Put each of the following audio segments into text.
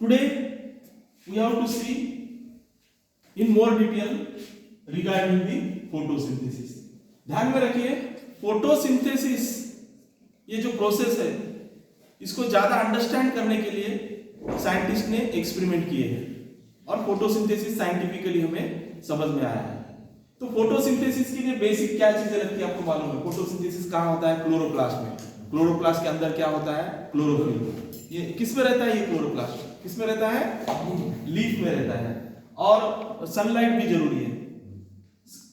Today we have to see in more detail regarding the photosynthesis. ध्यान में रखिए photosynthesis ये जो प्रोसेस है इसको ज्यादा अंडरस्टैंड करने के लिए साइंटिस्ट ने एक्सपेरिमेंट किए हैं और फोटोसिंथेसिस साइंटिफिकली हमें समझ में आया है। तो फोटोसिंथेसिस के लिए बेसिक क्या चीजें लगती है आपको मालूम है। फोटोसिंथेसिस कहाँ होता है? क्लोरोप्लास्ट में। क्लोरोप्लास्ट के अंदर क्या होता है? क्लोरोफिल। ये किस में रहता है? ये क्लोरोप्लास्ट किस में रहता है? लीफ में रहता है। और सनलाइट भी जरूरी है,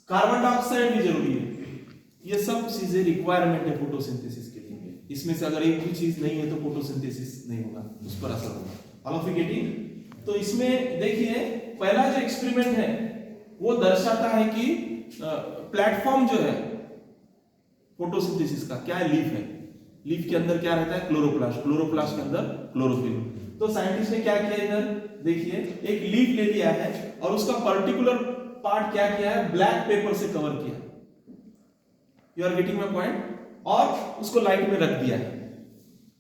कार्बन डाइऑक्साइड भी जरूरी है। ये सब चीजें रिक्वायरमेंट है फोटोसिंथेसिस के लिए। इसमें से अगर एक भी चीज नहीं है तो फोटोसिंथेसिस नहीं होगा, उस पर असर होगा। All of you getting? तो इसमें देखिए पहला जो एक्सपेरिमेंट है वो दर्शाता है कि प्लेटफॉर्म जो है फोटोसिंथेसिस का क्या है? लीफ है। लीफ के अंदर क्या रहता है? क्लोरोप्लास्ट। क्लोरोप्लास्ट के अंदर क्लोरोफिल। तो साइंटिस्ट ने क्या किया, इधर देखिए एक लीफ ले लिया है और उसका पर्टिकुलर पार्ट क्या किया है? ब्लैक पेपर से कवर किया। You are getting my point? और उसको लाइट में रख दिया है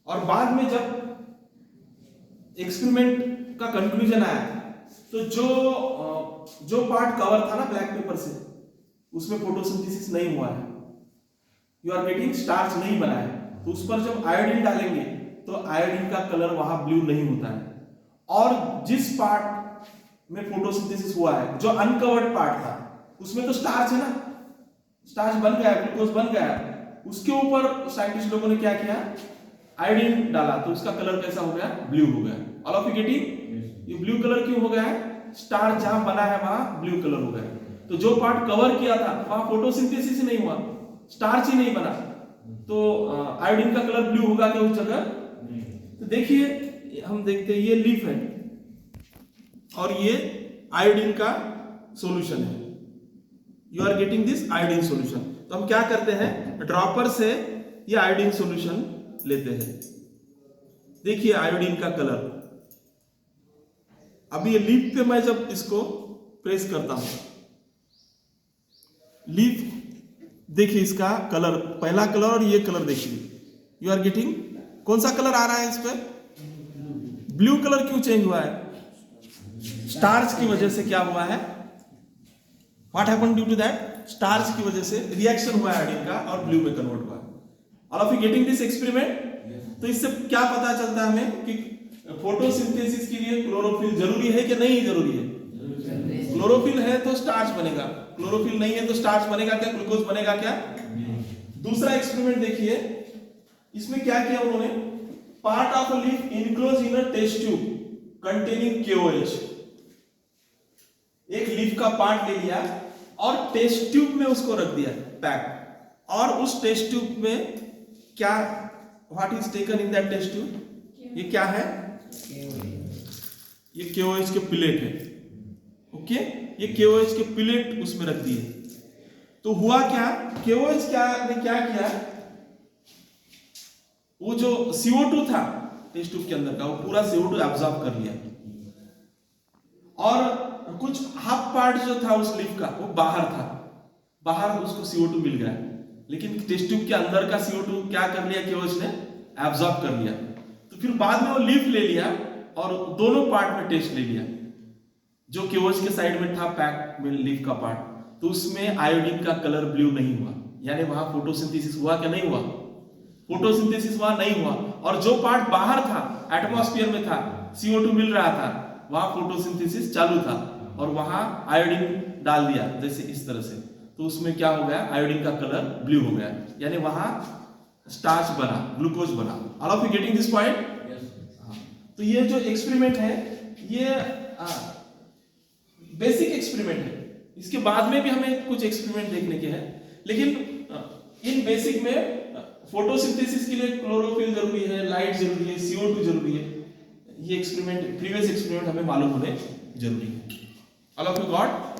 और बाद में जब एक्सपेरिमेंट का कंक्लूजन आया तो जो पार्ट कवर था ना ब्लैक पेपर से उसमें फोटोसिंथेसिस नहीं हुआ है। You are getting? स्टार्च नहीं बना है। तो उस पर जब आयोडीन डालेंगे तो आयोडीन का कलर वहां ब्लू नहीं होता है। और जिस पार्ट में फोटोसिंथेसिस हुआ है, जो अनकवर्ड पार्ट था, उसमें तो स्टार्च है ना, स्टार्च बन गया, ग्लूकोज बन गया, उसके ऊपर साइंटिस्ट लोगों ने क्या किया? आयोडीन डाला तो उसका कलर कैसा हो गया? ब्लू हो गया। All of you getting? ये ब्लू कलर क्यों हो गया है? स्टार्च जहां बना है वहां ब्लू कलर हो गया। तो जो पार्ट कवर किया था वहां फोटोसिंथेसिस नहीं हुआ, स्टार्च ही नहीं बना, तो आयोडीन का कलर ब्लू होगा क्या उस जगह? तो देखिए हम देखते हैं ये लीफ है और ये आयोडीन का सॉल्यूशन है। You are getting this iodine solution. तो हम क्या करते हैं, ड्रॉपर से ये आयोडीन सॉल्यूशन लेते हैं। देखिए आयोडीन का कलर। अभी ये लीफ पे मैं जब इसको प्रेस करता हूं, लीफ देखिए इसका कलर, पहला कलर और ये कलर देखिए। You are getting? कौन सा कलर आ रहा है इस पे? ब्लू कलर क्यों चेंज हुआ है? स्टार्च की वजह से क्या हुआ है? What happened due to that? Starch की वजह से रिएक्शन हुआ है आयोडीन का और ब्लू में कन्वर्ट हुआ। All of you getting this experiment? तो इससे क्या पता चलता है हमें कि फोटोसिंथेसिस के लिए क्लोरोफिल जरूरी है कि नहीं जरूरी है? क्लोरोफिल है तो स्टार्च बनेगा, क्लोरोफिल नहीं है तो स्टार्च बनेगा क्या? ग्लूकोज बनेगा क्या? दूसरा एक्सपेरिमेंट देखिए, इसमें क्या किया उन्होंने? Part of a leaf enclose in a test tube containing KOH। एक लीफ का पार्ट ले लिया और टेस्ट ट्यूब में उसको रख दिया पैक, और उस टेस्ट ट्यूब में क्या, what is taken in that test tube? ये क्या है? ये KOH के प्लेट है। ओके, ये KOH के प्लेट उसमें रख दिए। तो हुआ क्या? KOH ने क्या किया? वो जो CO2 था टेस्ट ट्यूब के अंदर का, वो पूरा CO2 एब्जॉर्ब कर लिया और कुछ हाफ पार्ट जो था उस लीफ का वो बाहर था, बाहर उसको CO2 मिल गया, लेकिन टेस्ट ट्यूब के अंदर का CO2 क्या कर लिया? KOH ने एब्जॉर्ब कर लिया। तो फिर बाद में वो लीफ ले लिया और दोनों पार्ट में टेस्ट ले लिया। जो KOH के साइड में था पैक में लीफ का पार्ट, तो उसमें आयोडीन का कलर ब्लू नहीं हुआ, यानी वहां फोटोसिंथेसिस हुआ क्या? नहीं हुआ। फोटोसिंथेसिस वहां नहीं हुआ। और जो पार्ट बाहर था, एटमॉस्फेयर में था, CO2 मिल रहा था, वहां फोटोसिंथेसिस चालू था और वहां आयोडीन डाल दिया जैसे इस तरह से, तो उसमें क्या हो गया? आयोडीन का कलर ब्लू हो गया, यानी वहां स्टार्च बना, ग्लूकोज बना। All of you getting this point? तो ये जो एक्सपेरिमेंट है ये बेसिक एक्सपेरिमेंट है। इसके बाद में भी हमें कुछ एक्सपेरिमेंट देखने के हैं, लेकिन इन बेसिक में फोटोसिंथेसिस के लिए क्लोरोफिल जरूरी है, लाइट जरूरी है, CO2 जरूरी है। ये एक्सपेरिमेंट, प्रीवियस एक्सपेरिमेंट हमें मालूम होने जरूरी है। All of you got?